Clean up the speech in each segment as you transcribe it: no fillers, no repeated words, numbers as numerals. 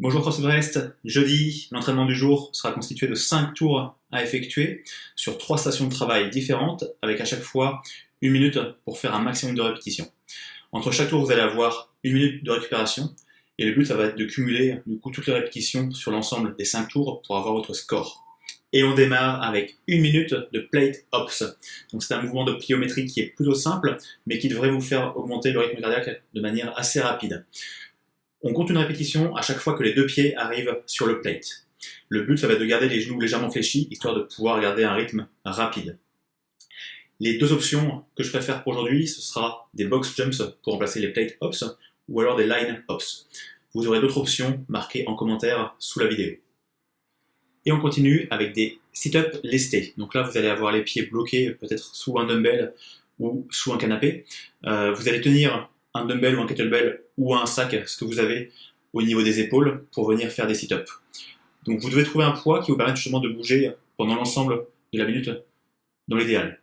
Bonjour CrossFit Brest, jeudi, l'entraînement du jour sera constitué de 5 tours à effectuer sur 3 stations de travail différentes avec à chaque fois 1 minute pour faire un maximum de répétitions. Entre chaque tour, vous allez avoir 1 minute de récupération et le but, ça va être de cumuler du coup toutes les répétitions sur l'ensemble des 5 tours pour avoir votre score. Et on démarre avec 1 minute de plate hops. Donc c'est un mouvement de pliométrie qui est plutôt simple mais qui devrait vous faire augmenter le rythme cardiaque de manière assez rapide. On compte une répétition à chaque fois que les deux pieds arrivent sur le plate. Le but, ça va être de garder les genoux légèrement fléchis, histoire de pouvoir garder un rythme rapide. Les deux options que je préfère pour aujourd'hui, ce sera des box jumps pour remplacer les plate hops, ou alors des line hops. Vous aurez d'autres options marquées en commentaire sous la vidéo. Et on continue avec des sit-ups lestés. Donc là, vous allez avoir les pieds bloqués, peut-être sous un dumbbell ou sous un canapé. Vous allez tenir un dumbbell ou un kettlebell ou un sac, ce que vous avez au niveau des épaules pour venir faire des sit-ups. Donc vous devez trouver un poids qui vous permette justement de bouger pendant l'ensemble de la minute dans l'idéal.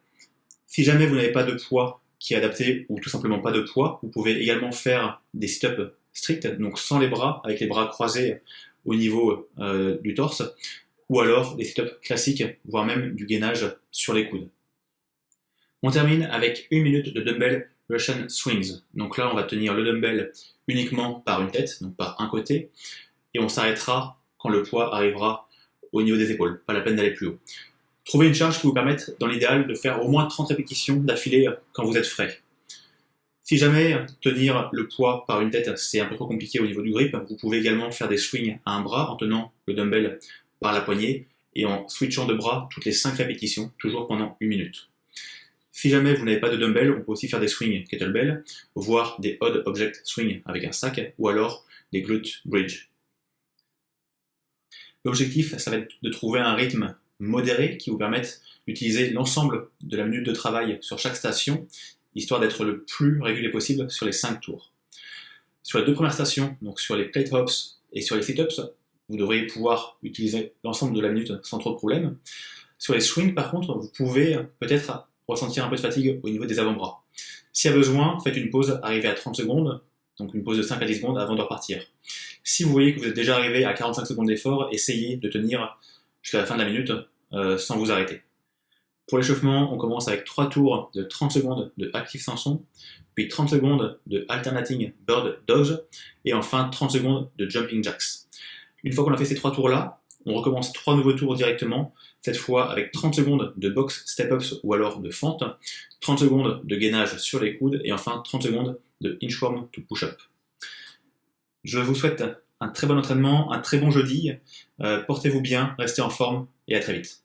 Si jamais vous n'avez pas de poids qui est adapté ou tout simplement pas de poids, vous pouvez également faire des sit-ups stricts, donc sans les bras, avec les bras croisés au niveau du torse, ou alors des sit-ups classiques, voire même du gainage sur les coudes. On termine avec 1 minute de dumbbell Russian Swings. Donc là, on va tenir le dumbbell uniquement par une tête, donc par un côté, et on s'arrêtera quand le poids arrivera au niveau des épaules, pas la peine d'aller plus haut. Trouvez une charge qui vous permette, dans l'idéal, de faire au moins 30 répétitions d'affilée quand vous êtes frais. Si jamais tenir le poids par une tête, c'est un peu trop compliqué au niveau du grip, vous pouvez également faire des swings à un bras en tenant le dumbbell par la poignée et en switchant de bras toutes les 5 répétitions, toujours pendant 1 minute. Si jamais vous n'avez pas de dumbbell, on peut aussi faire des swings kettlebell, voire des odd object swing avec un sac, ou alors des glute bridge. L'objectif, ça va être de trouver un rythme modéré qui vous permette d'utiliser l'ensemble de la minute de travail sur chaque station, histoire d'être le plus régulier possible sur les 5 tours. Sur les 2 premières stations, donc sur les plate hops et sur les sit-ups, vous devriez pouvoir utiliser l'ensemble de la minute sans trop de problème. Sur les swings, par contre, vous pouvez peut-être ressentir un peu de fatigue au niveau des avant-bras. Si à besoin, faites une pause arrivée à 30 secondes, donc une pause de 5 à 10 secondes avant de repartir. Si vous voyez que vous êtes déjà arrivé à 45 secondes d'effort, essayez de tenir jusqu'à la fin de la minute sans vous arrêter. Pour l'échauffement, on commence avec 3 tours de 30 secondes de Active Samson, puis 30 secondes de Alternating Bird Dogs, et enfin 30 secondes de Jumping Jacks. Une fois qu'on a fait ces 3 tours-là, on recommence 3 nouveaux tours directement, cette fois avec 30 secondes de box step-ups ou alors de fente, 30 secondes de gainage sur les coudes et enfin 30 secondes de inchworm to push-up. Je vous souhaite un très bon entraînement, un très bon jeudi, portez-vous bien, restez en forme et à très vite.